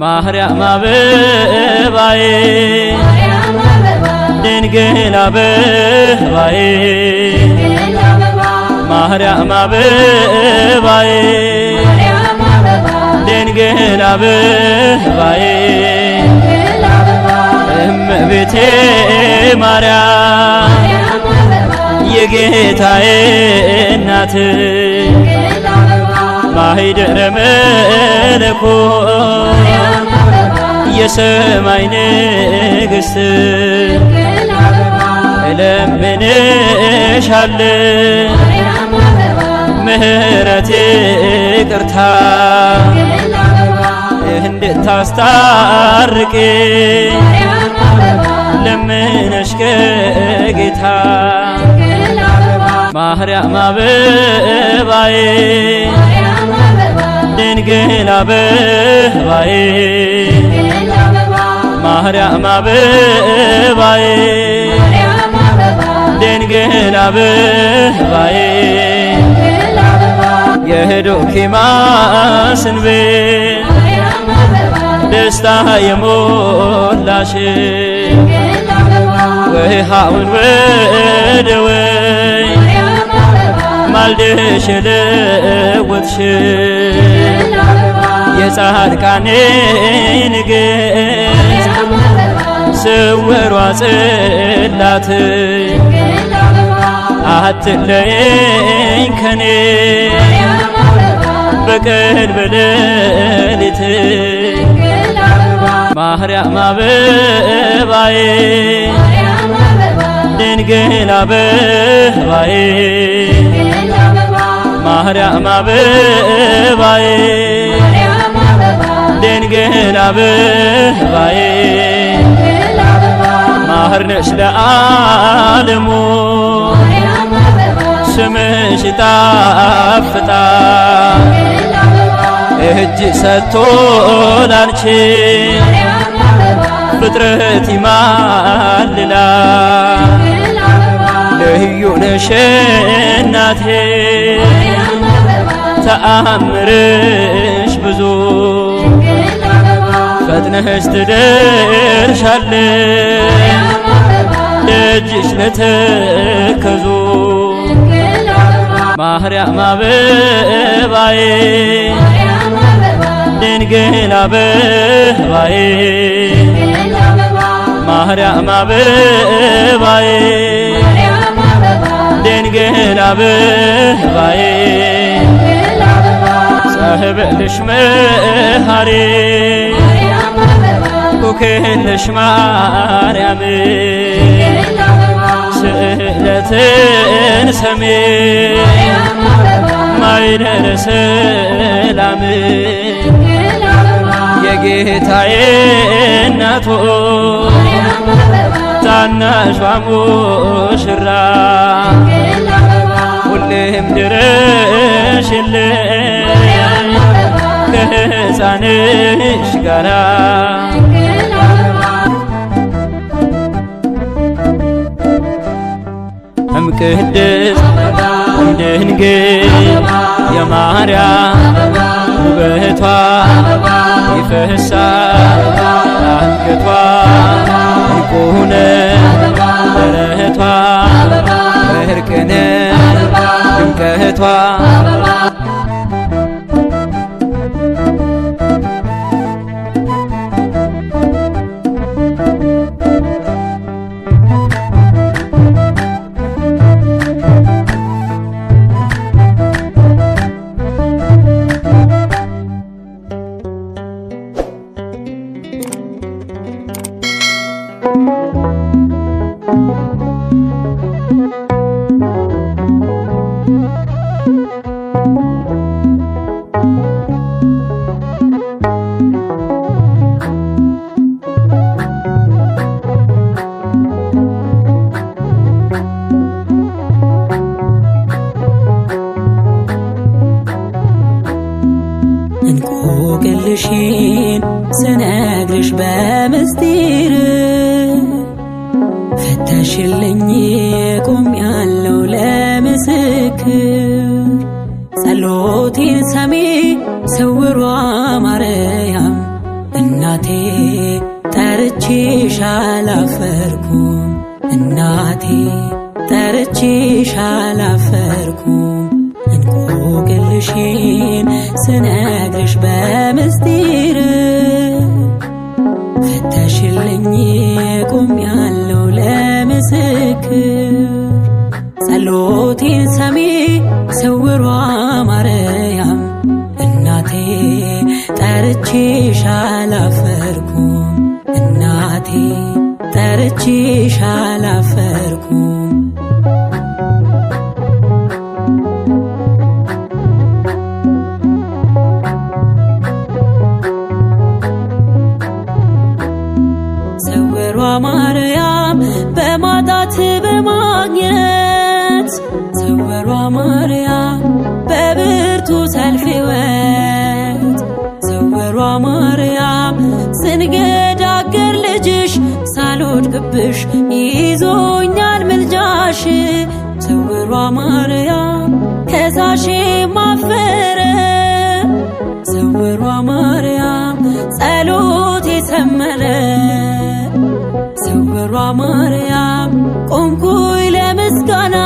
ማርያም አበባዬ ድንግል አበባዬ ማርያም አበባዬ ድንግል አበባዬ እመቤቴ ማርያም የጌታዬ እናት ማኅደረ መለኮት የሰማይ ንግሥት እለምንሻለሁ ምሕረት ይቅርታ እንድታስታርቂ ለምነሽ ከጌታ ማርያም አበባዬ ድንግል አበባዬ ማርያም አበባዬ ድንግል አበባዬ የዶኪማስን ቤት ደስታ የሞላሽ ውሃውን ወደ ወይን ማልደሽ የለወጥሽ የጻድቃኔ ንግሥት ስውሯ ጽላት አትለየኝ ከኔ በቀን በሌሊት ማርያም አበባዬ ድንግል አበባዬ ማርያም አበባዬ ድንግል አበባዬ ማህር ነሽ ለዓለሙ ስምሽ ይጣፍጣል እጅ ሰጥቶ ላንቺ ፍጥረት ይማልላል ልዩ ነሽ እናቴ ተአምርሽ ብዙ ፈጥነሽ ትደርሻለሽ ደጅሽ ለተከዙ ማርያም አበባዬ ድንግል አበባዬ ማርያም አበባዬ ድንግል አበባዬ ጸበልሽ መሐሪ ኩክልሽ ማርያም ስእለትን ሰሜ ማኅደረ ሰላም የጌታዬ እናቶ ታናሿ ሙሽራ ሁሌም ድረሽልኝ ከሕፃንሽ ጋራ እምቅድስት ድንግል የማርያም ውበቷ ይፈሳል አንገቷ ዕንቁነ ደረቷ ወርቅነ ድምቀቷ እንቆቅልሽን ስነግርሽ በምስጢር ፈተሽልኝ ቆሜያለሁ ለምስክር ጸሎቴን ሰሚ ስውሯ ማርያም አላፈርኩም እናቴ ጠርቼሽ አላፈርኩም እንቆቅልሽን ስነግርሽ በምስጢር ፈተሽልኝ ቆሜያለሁ ለምስክር ጸሎቴን ሰሚ ስውሯ ማርያም እናቴ ጠርቼሽ አላፈርኩም እናቴ ጠርቼሽ አላፈርኩም ስውሯ ማርያም በማጣት በማግኘት ስውሯ ማርያም በብርቱ ሰልፍ ሕይወት ስውሯ ማርያም ስንገዳገር ልጅሽ ሳልወድቅብሽ ይዞኛል ምልጃሽ ስውሯ ማርያም ከሳሼ ማፈረ ስውሯ ማርያም ጸሎቴ ሰመረ ስውሯ ማርያም ቆምኩኝ ለምስጋና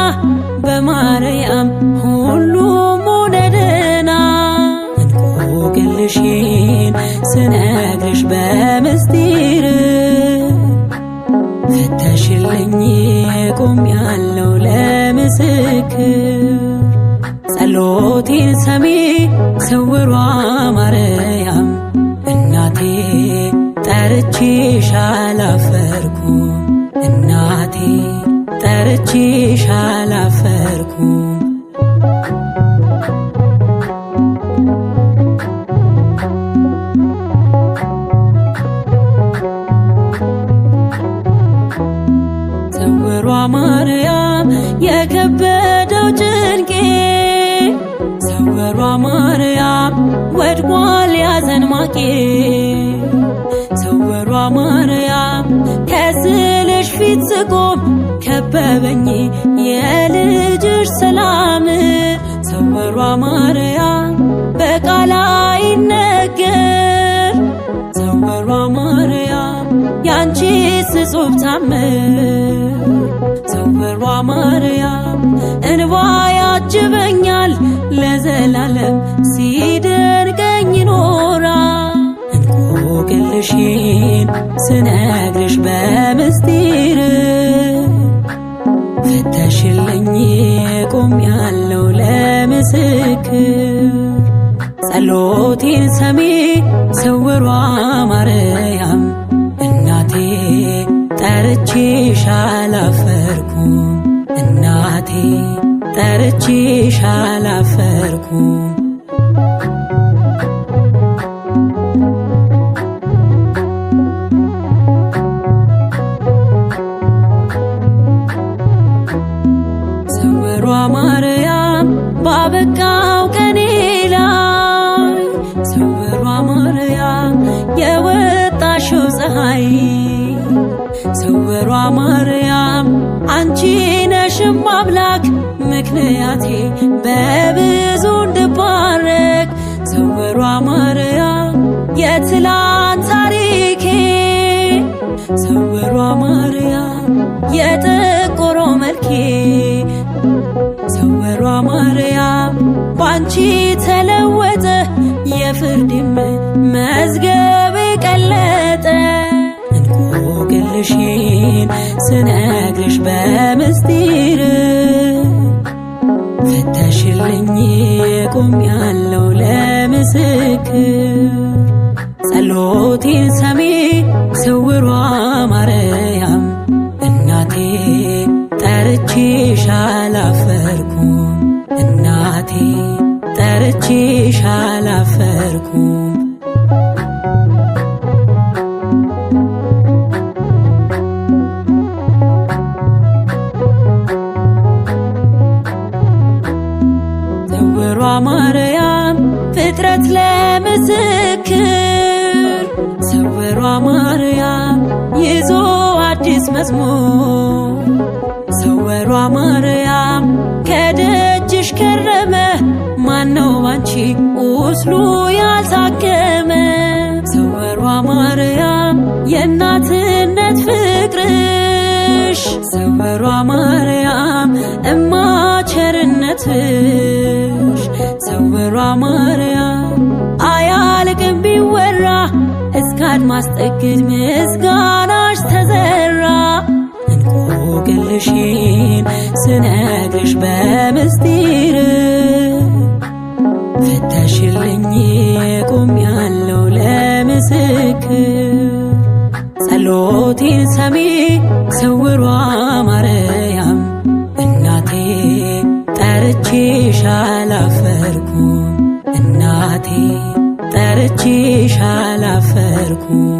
በማርያም ሁሉም ሆነ ደህና እንቆቅልሽን ስነግርሽ በምስጢር ፈተሽልኝ ቆሜያለሁ ለምስክር ጸሎቴን ሰሚ ስውሯ ማርያም እናቴ ጠርቼሽ አላፈርኩም እናቴ ጠርቼሽ አላፈርኩም ስውሯ ማርያም የከበደው ጭንቄ ስውሯ ማርያም ወድቋል ያዘን ማቄ ስውሯ ማርያም ከስልሽ ፊት ስቆም ከበበኝ የልጅሽ ሰላም ስውሯ ማርያም በቃል አይነገር ስውሯ ማርያም ያንቺስ እጹብ ታምር ስውሯ ማርያም እንባ ያጅበኛል ለዘላለም ሲደርቀኝ ኖራል እንቆቅልሽን ስነግርሽ በምስጢር ፈተሽልኝ ቆሜያለሁ ለምስክር ጸሎቴን ሰሚ ስውሯ ማርያም እናቴ ጠርቼሽ አላፈርኩም እናቴ ጠርቼሽ አላፈርኩም ስውሯ ማርያም ባበቃው ቀኔ ላይ ስውሯ ማርያም የወጣሽው ፀሐይ ስውሯ ማርያም አንቺ ነሽም አምላክ ምክንያቴ በብዙ እንድባረክ ስውሯ ማርያም የትላንት ታሪኬ ስውሯ ማርያም የጠቆረው መልኬ ስውሯ ማርያም ባንቺ ተለወጠ የፍርድም መዝገቤ ቀለጠ እንቆቅልሽን ስነግርሽ በምስጢር ፈተሽልኝ ቆሜያለሁ ለምስክር ጸሎቴን ሰሚ ስውሯ ማርያም እናቴ ጠርቼሽ አላፈርኩም እናቴ ጠርቼሽ አላፈርኩም ስውሯ ማርያም ፍጥረት ለምስክር ስውሯ ማርያም ይዞ አዲስ መዝሙር ስውሯ ማርያም ከደጅሽ ከረመ ማነው ባንቺ ቁስሉ ያልታከመ ስውሯ ማርያም የእናትነት ሰወሯ ማርያም እማ ቸርነትሽ ሰወሯ ማርያም አያልቅም ቢወራ እስከ አድማስ ጥግ ምስጋናሽ ተዘራ እንቆቅልሽን ስነግርሽ በምስጢር ፈተሽልኝ ቆሜያለሁ ለምስክር ጸሎቴን ሰሚ ሰውሯ ማርያም እናቴ ጠርቼሽ አላፈርኩም እናቴ ጠርቼሽ አላፈርኩም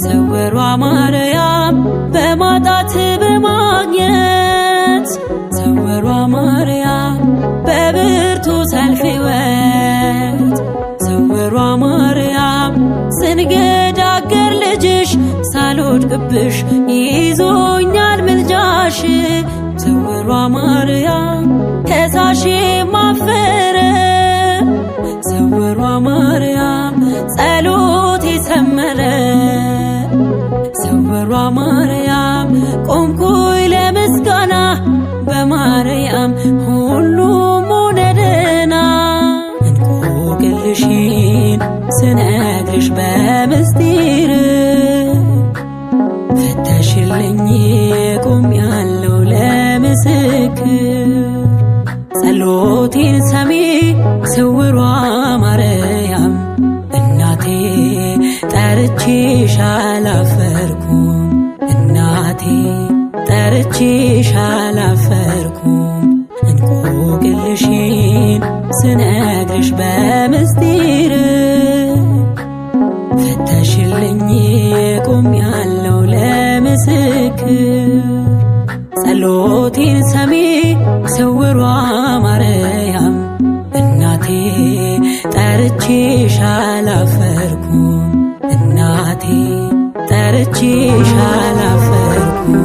ሰውሯ ማርያም በማጣት በማግኘት ሰውሯ ማርያም በብርቱ ሰልፍ ሕይወት ሰውሯ ማርያም ስንገዳገር ልጅሽ ሳልወድቅብሽ ይዞኛል ምልጃሽ ሰውሯ ማርያም ከሳሼ ማፈረ ሰውሯ ማርያም ጸሎቴ ሰመረ ሰውሯ ማርያም ቆምኩኝ ለምስጋና በማርያም ሁሉም ሆነ ደህና እንቆቅልሽን ስነግርሽ በምስጢር ፈተሽልኝ ቆሜያለሁ ለምስክር ጸሎቴን ሰሚ ሰውሯ ማርያም እናቴ ጠርቼሽ አላፈርኩም እናቴ ጠርቼሽ አላፈርኩም እንቆቅልሽን ስነግርሽ በምስጢር ፈተሽልኝ ቆሜያለሁ ለምስክር ጸሎቴን ሰሚ ሰውሯ ማርያም እናቴ ጠርቼሽ አላፈርኩም እናቴ ጠርቼሽ አላፈርኩም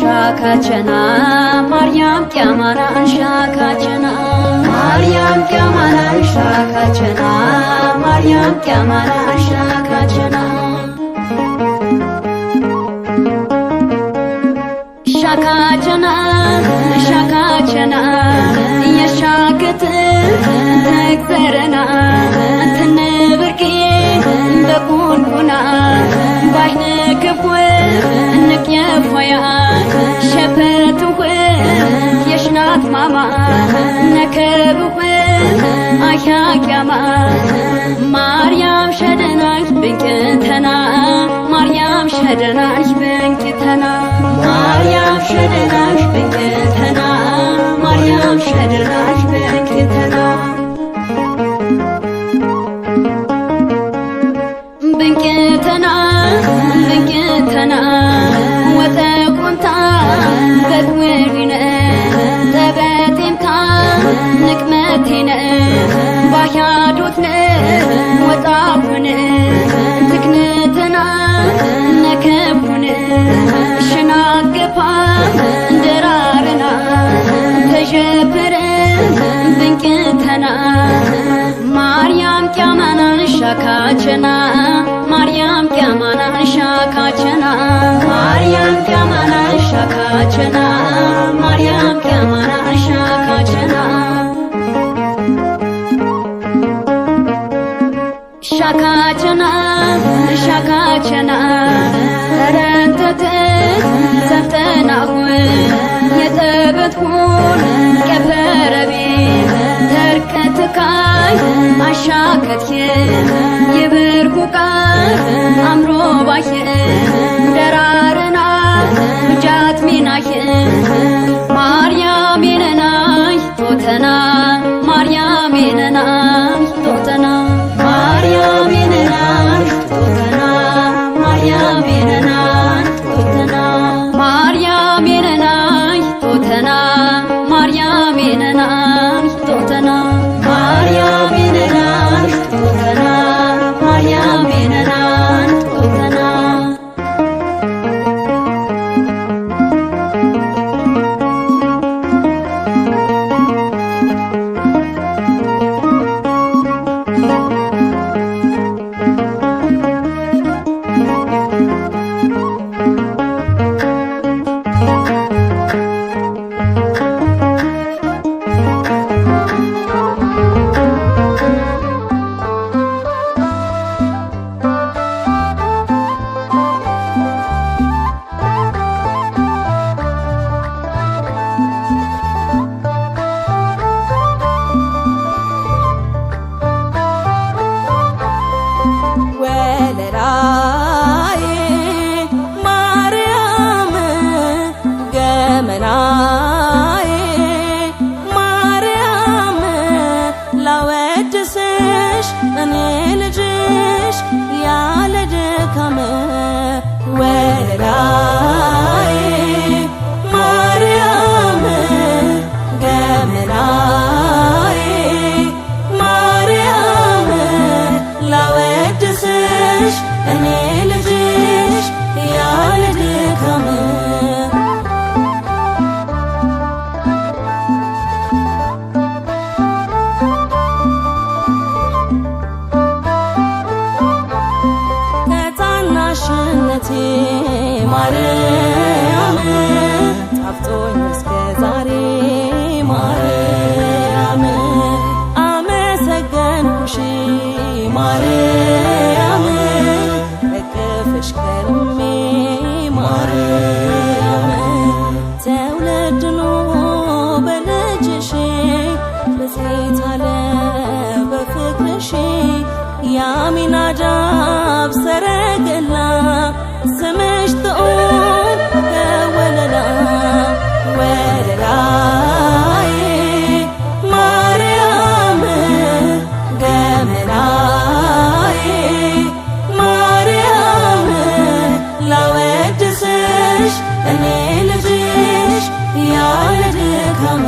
Shakachana, Maryam Kyamanan Shakachana, Maryam Kyamanan Shakachana, Maryam Kyamanan Shakachana. Shakachana, Shakachana, Yashakat, Tekserana, Teneberki, Bakun Kuna, Bahnekapwe, Nekyafoya. شبرتوه يشنات ماما نكبوه آيا كما مريم شدناش بنكتنا مريم شدناش بنكتنا مريم شدناش بنكتنا مريم شدناش بنكتنا بنكتنا بنكتنا وتكونتا بدورنا تباتمتا نكمتنا بحيادوتنا وطابنا تكنتنا በንቅንተና ማርያም ቂያማናን ሻካቸና ማርያም ቂያማናን ሻካቸና ማርያም ቂያማናን ሻካቸና ማርያም ቂያማናን ሻካቸና ሻካቸና ሻካቸና ረንተት ዘፍተናሁ የጠበትኩን ቀበረቤ ተርከትካይ አሻከትየ የብርኩ ቃል አምሮ ባየ ደራረና ጃት ሚናየ ማርያም የነናይ ቶተና ማርያም የነናይ ቶተና ማርያም የነናይ ቶተና ማርያም የነናይ ቶተና ማርያም የነናይ ቶተና ማርያም የነናይ ቶተና ማርያም የነናይ ቶተና ማርያም የነናይ ቶተና ማርያም ጣፍጦኝ እስከ ዛሬ ማርያም አመሰገንኩሽ ማርያም እቅፍሽ ከርሜ ማርያም ተውለድኖ በልጅሽ ብፅዕት አለ በፍቅርሽ የአሚናዳብ ሰረገላ ስምሽ ጥዑም ከወለላ ወለላዬ ማርያም ገመናዬ ማርያም ላወድስሽ እኔ ልጅሽ ያለ ድካም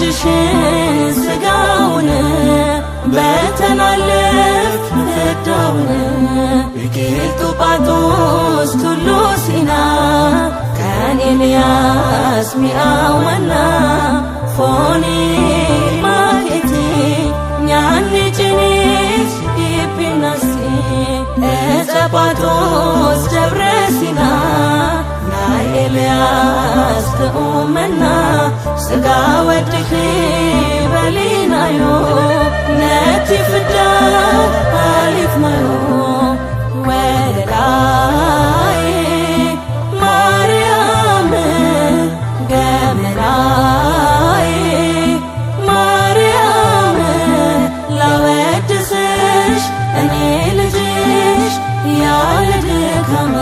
እጅሽን ስጋውን በተናለፍ ፍዳውን ቢቂልጡ ጳጦስ ቱሉ ሲና ከን ኤልያስ ሚአው መና ፎኒ ማኬቲ ኛኒ ጭኒስ ዲፒናሲ እፀ ጳጦስ ደብረ ሲና ናይ ኤልያስ ክኡመና ስጋ ወድኺ በሊናዮ ነቲ ፍዳ አሊፍናዮ ወለላይ ማርያም ገመናይ ማርያም ላወድስሽ እኔ ልጅሽ ያለ ድካም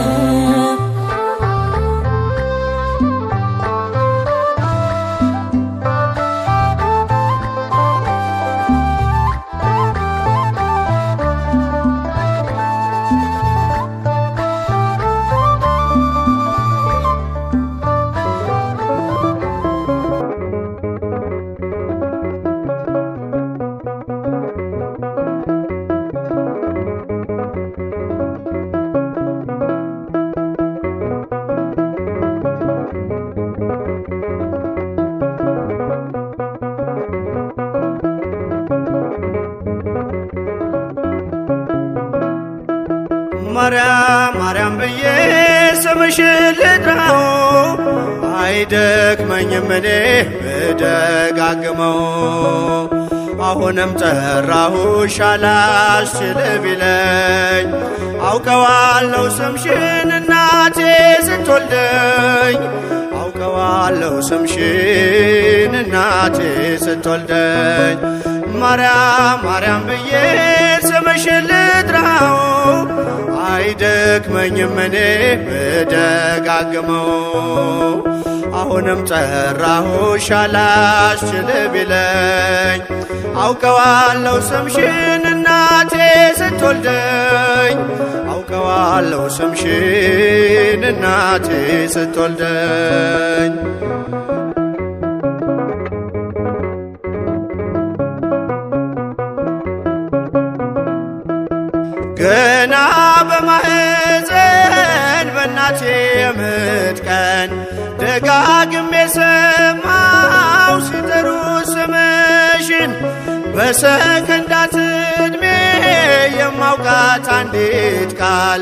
ማርያም ማርያም ብዬ ስምሽን ልጥራው አይደክመኝም እኔ ብደጋግመው አሁንም ጠራሁሽ አላስችል ቢለኝ አውቀዋለሁ ስምሽን እናቴ ስትወልደኝ አውቀዋለሁ ስምሽን እናቴ ስትወልደኝ ማርያም ማርያም ብዬ ስምሽን ልጥራው አይደክመኝም እኔ ብደጋግመው አሁንም ጠራሁሽ አላስችል ቢለኝ አውቀዋለሁ ስምሽን እናቴ ስትወልደኝ አውቀዋለሁ ስምሽን እናቴ ስትወልደኝ ገና በማህፀን በእናቴ የምጥ ቀን ደጋግሜ ሰማው ሲጠሩ ስምሽን በሰከንዳት ዕድሜ የማውቃት አንዲት ቃል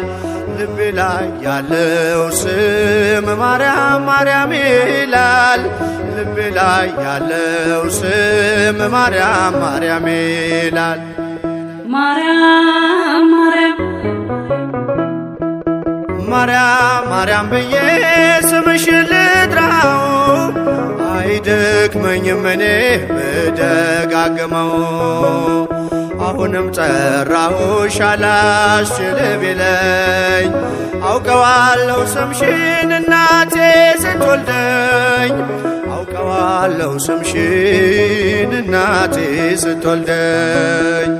ልቤ ላይ ያለው ስም ማርያም ማርያም ይላል ልቤ ላይ ያለው ስም ማርያም ማርያም ይላል ማርያም ማርያም ማርያም ብዬ ስምሽን ልጥራው አይደክመኝም እኔ ብደጋግመው አሁንም ጠራሁሽ አላስችል ቢለኝ አውቀዋለሁ ስምሽን እናቴ ስትወልደኝ አውቀዋለሁ ስምሽን እናቴ ስትወልደኝ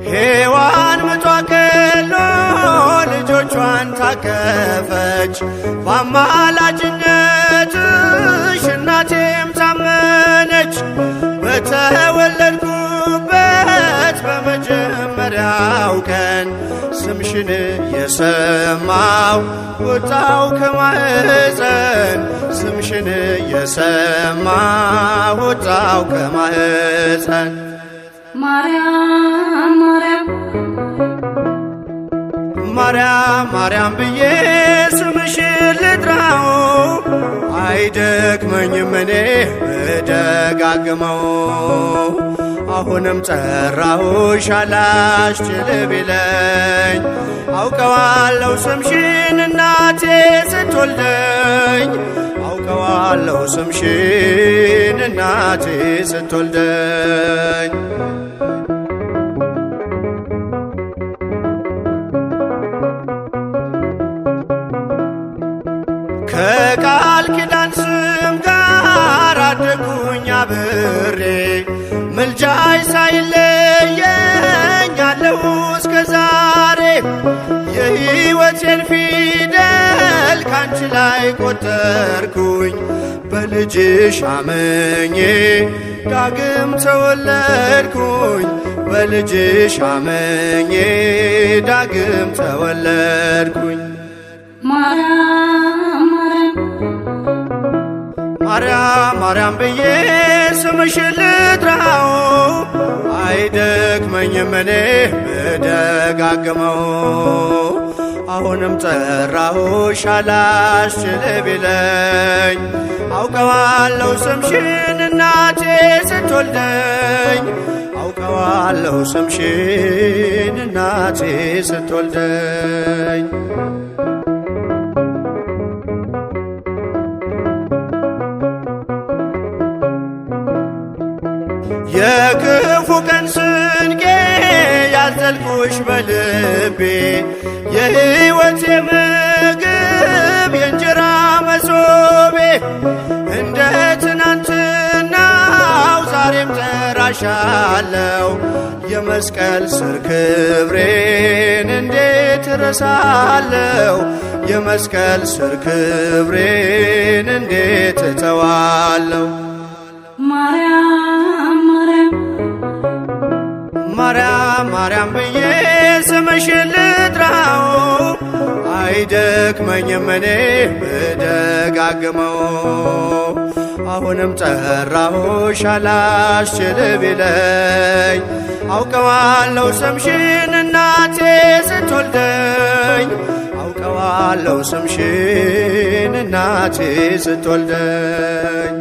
ሔዋን ምጧ ቀሎ ልጆቿን ታቀፈች በአማላጅነትሽ እናቴም ታመነች በተወለድኩበት በመጀመሪያው ቀን ስምሽን የሰማው ወጣው ከማህፀን ስምሽን የሰማው ወጣው ከማህፀን ማርያም ማርያም ማርያም ብዬ ስምሽን ልጥራው አይደክመኝም እኔ ብደጋግመው አሁንም ጠራሁሽ አላስችል ቢለኝ አውቀዋለሁ ስምሽን እናቴ ስትወልደኝ አውቀዋለሁ ስምሽን እናቴ ስትወልደኝ ከቃል ኪዳን ስም ጋር አደጉኝ አብሬ ምልጃይ ሳይለየኝ አለሁ እስከ ዛሬ ላይ ቆጠርኩኝ በልጅሽ አመኜ ዳግም ተወለድኩኝ በልጅሽ አመኜ ዳግም ተወለድኩኝ። ማርያም ማርያም ብዬ ስምሽን ልጥራው አይደክመኝም እኔ ብደጋግመው። አሁንም ጠራሁሽ አላስችል ቢለኝ አውቀዋለሁ ስምሽን እናቴ ስትወልደኝ አውቀዋለሁ ስምሽን እናቴ ስትወልደኝ። የክፉ ቀን ስንቄ ያዘልኩሽ በልቤ የሕይወቴ ምግብ የእንጀራ መሶቤ እንደ ትናንትናው ዛሬም ጠራሻለው የመስቀል ስር ክብሬን እንዴት እረሳለው የመስቀል ስር ክብሬን እንዴት እተዋለው። ማርያም ማርያም ብዬ ስምሽን ልጥራው አይደክመኝም እኔ ብደጋግመው። አሁንም ጠራሁሽ አላስችል ቢለኝ አውቀዋለሁ ስምሽን እናቴ ስትወልደኝ አውቀዋለሁ ስምሽን እናቴ ስትወልደኝ።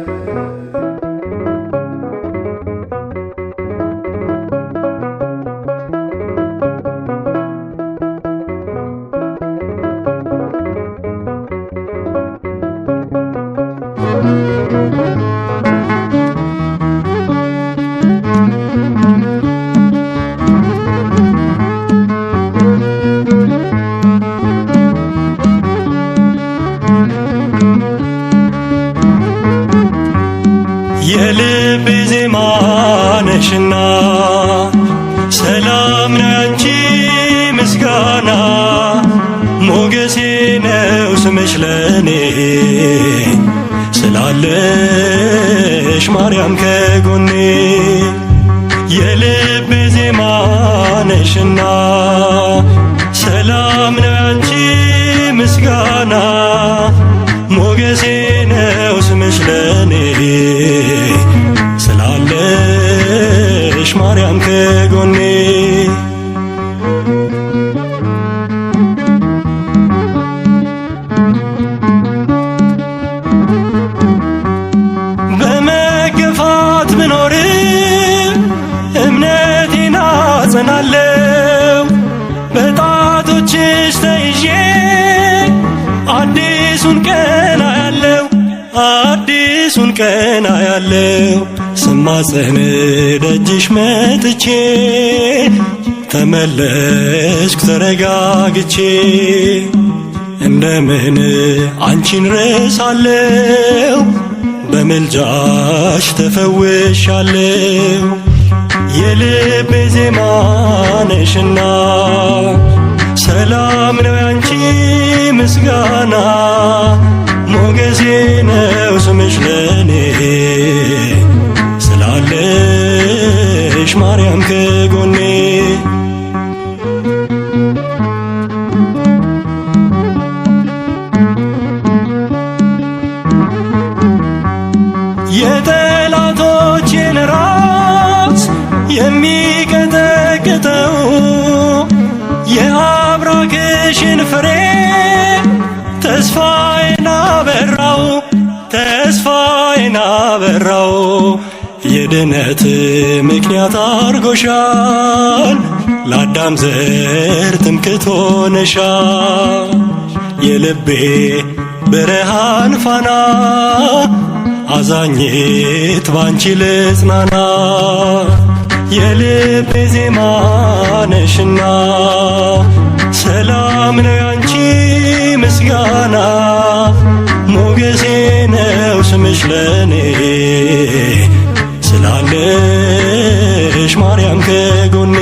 የልቤ ዜማ ነሽና ሰላም ነው ያንቺ ምስጋና ሞገሴ ነው ስምሽ ለኔ ስላለሽ ማርያም ከጎኔ። የልቤ ዜማ ነሽና ሰላም ነው ያንቺ ምስጋና ሞገሴ ነው ስምሽ ለኔ ስላለሽ ማርያም ከጎኔ። በመገፋት ብኖርም እምነቴን አጸናለው በጣቶችሽ ተይዤ አዲሱን ቀን አያለው አዲሱን ቀን አያለው። ስማጸን ደጅሽ መጥቼ ተመለስኩ ተረጋግቼ እንደምን አንቺን ረሳለው በምልጃሽ ተፈውሻለው። የልቤ ዜማ ነሽና ሰላም ነው ያንቺ ምስጋና ሞገሴ ነው ስምሽ ለኔ ስላለሽ ማርያም ከጎኔ። የጠላቶቼን ራስ የሚቀጠቅጠው የአብራክሽን ፍሬ ተስፋዬን አበራው ተስፋዬን አበራው። የድነት ምክንያት አርጎሻል ለአዳም ዘር ትምክህት ሆነሻል። የልቤ ብርሃን ፋና አዛኝት ባንቺ ልጽናና። የልቤ ዜማ ነሽና ሰላም ነው ያንቺ ምስጋና ሞገሴ ነው ስምሽ ለኔ ስላለሽ ማርያም ከጎኔ።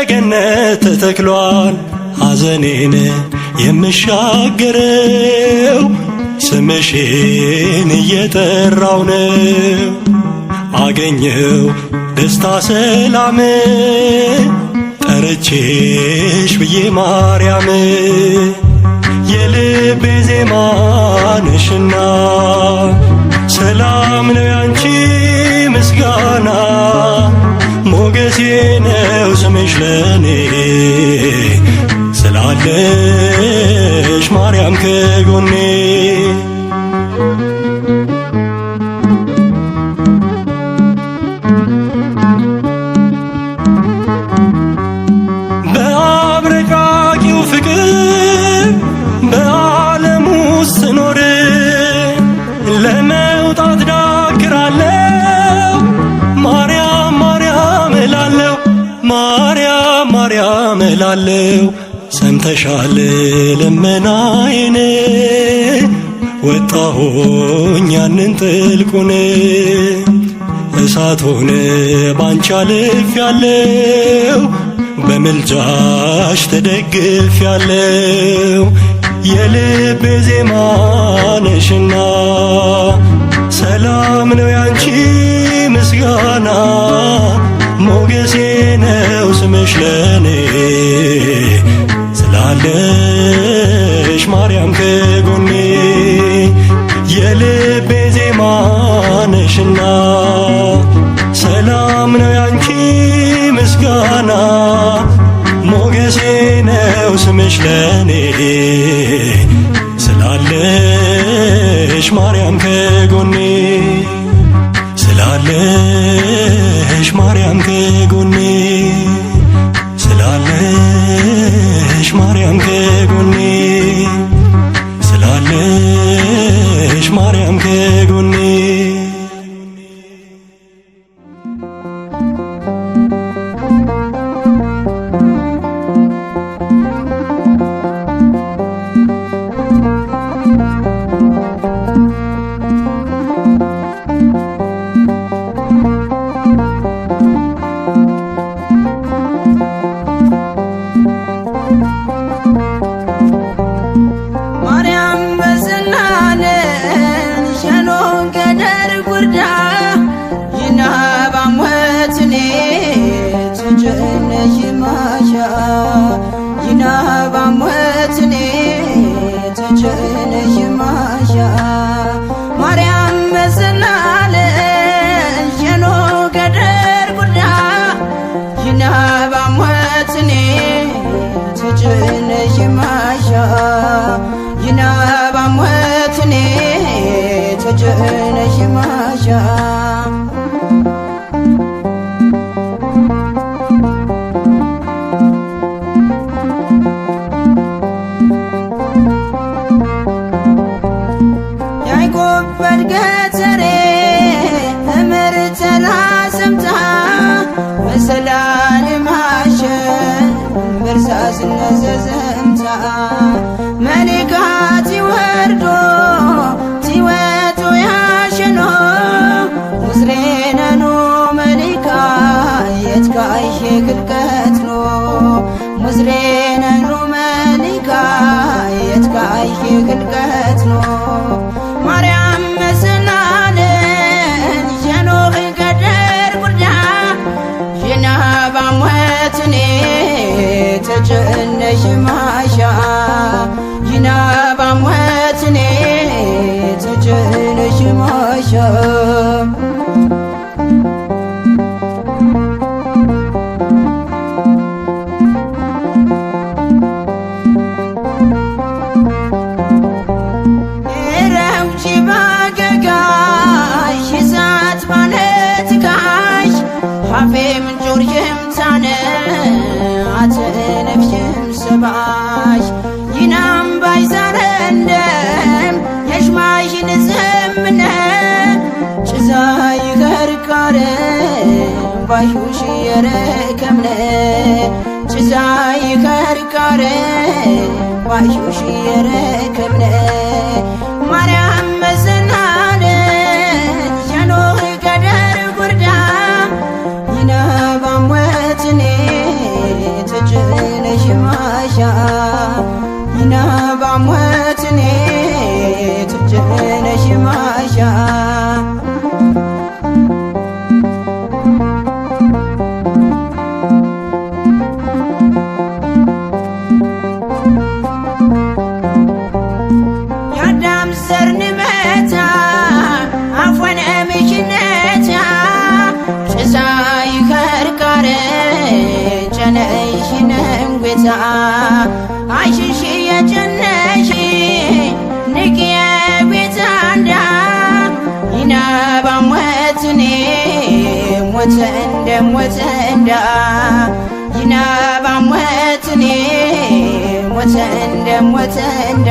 ገነት ተተክሏል ሐዘኔን የምሻገረው ስምሽን እየጠራው ነው። አገኘው ደስታ ሰላም ጠርቼሽ ብዬ ማርያም የልቤ ዜማ ነሽና ሰላም ነው ያንቺ ምስጋና ሞገሴ ነው ስምሽ ለኔ ስላለሽ ማርያም ከጎኔ በአብረቃቂው ፍቅር በዓለም ውስጥ ስኖር ለመውጣት ዳክራለሁ ማርያም ማርያም እላለሁ ማርያም ማርያም እላለሁ ሰምተሻል ልመናዬን ወጣሁኝ ያንን ጥልቁን እሳት ሆነ ባንቺ አልፌያለሁ በምልጃሽ ተደግፌያለሁ የልቤ ዜማ ነሽና ሰላም ነው ያንቺ ምስጋና ሞገሴ ነው ስምሽ ለኔ ስላለሽ ማርያም ከጎኔ የልቤ ዜማ ነሽና ሰላም ነው ያንቺ ምስጋና ሞገሴ ነው ስምሽ ለኔ ስላለሽ ማርያም ከጎኔ ስላለሽ ማርያም ከጎኔ ስላለሽ ማርያም ከጎኔ ስላለሽ ማርያም ከጎኔ ባዩሽ የረከምነ ጭዛይ ከርካረ ባዩሽ የረከምነ ማርያም መሰናነ ጀኖህ ገደር ጉርዳ ይነባም ወትኔ ጨነሽንም ጌታ አይሽሽ የጨነሽ ንቅየ ቤት አንዳ ይናባ ሞትኔ ሞተ እንደ ሞተ እንዳ ይናባ ሞትኔ ሞተ እንደ ሞተ እንዳ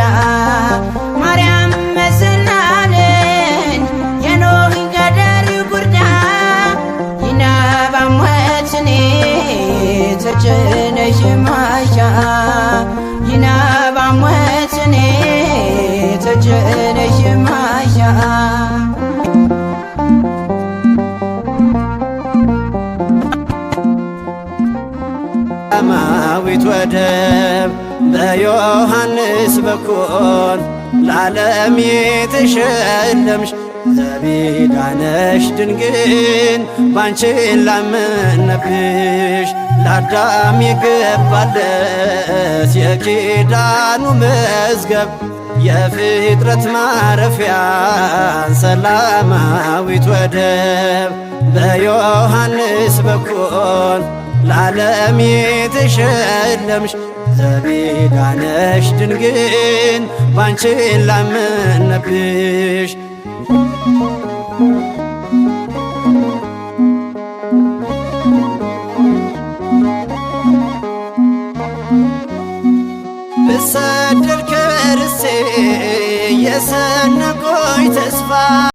ማርያም መሰናልን የኖህ ገደል ጉርዳ ይናባ ሞትኔ ተጭነሽ ማሻ ይናባ ሞትኔ ተጭነሽ ማሻ ሰማያዊት ወደብ በዮሐንስ በኩል ለዓለም የተሸለምሽ ዘቢዳነሽ ድንግል ባንቺን ላመነብሽ ለአዳም የገባለት የኪዳኑ መዝገብ የፍጥረት ማረፊያ ሰላማዊት ወደብ በዮሐንስ በኩል ለዓለም የተሸለምሽ ዘቢዳነሽ ድንግል ባንቺን ላመነብሽ ብሰደድ ከርስቴ የሰነቆኝ ተስፋ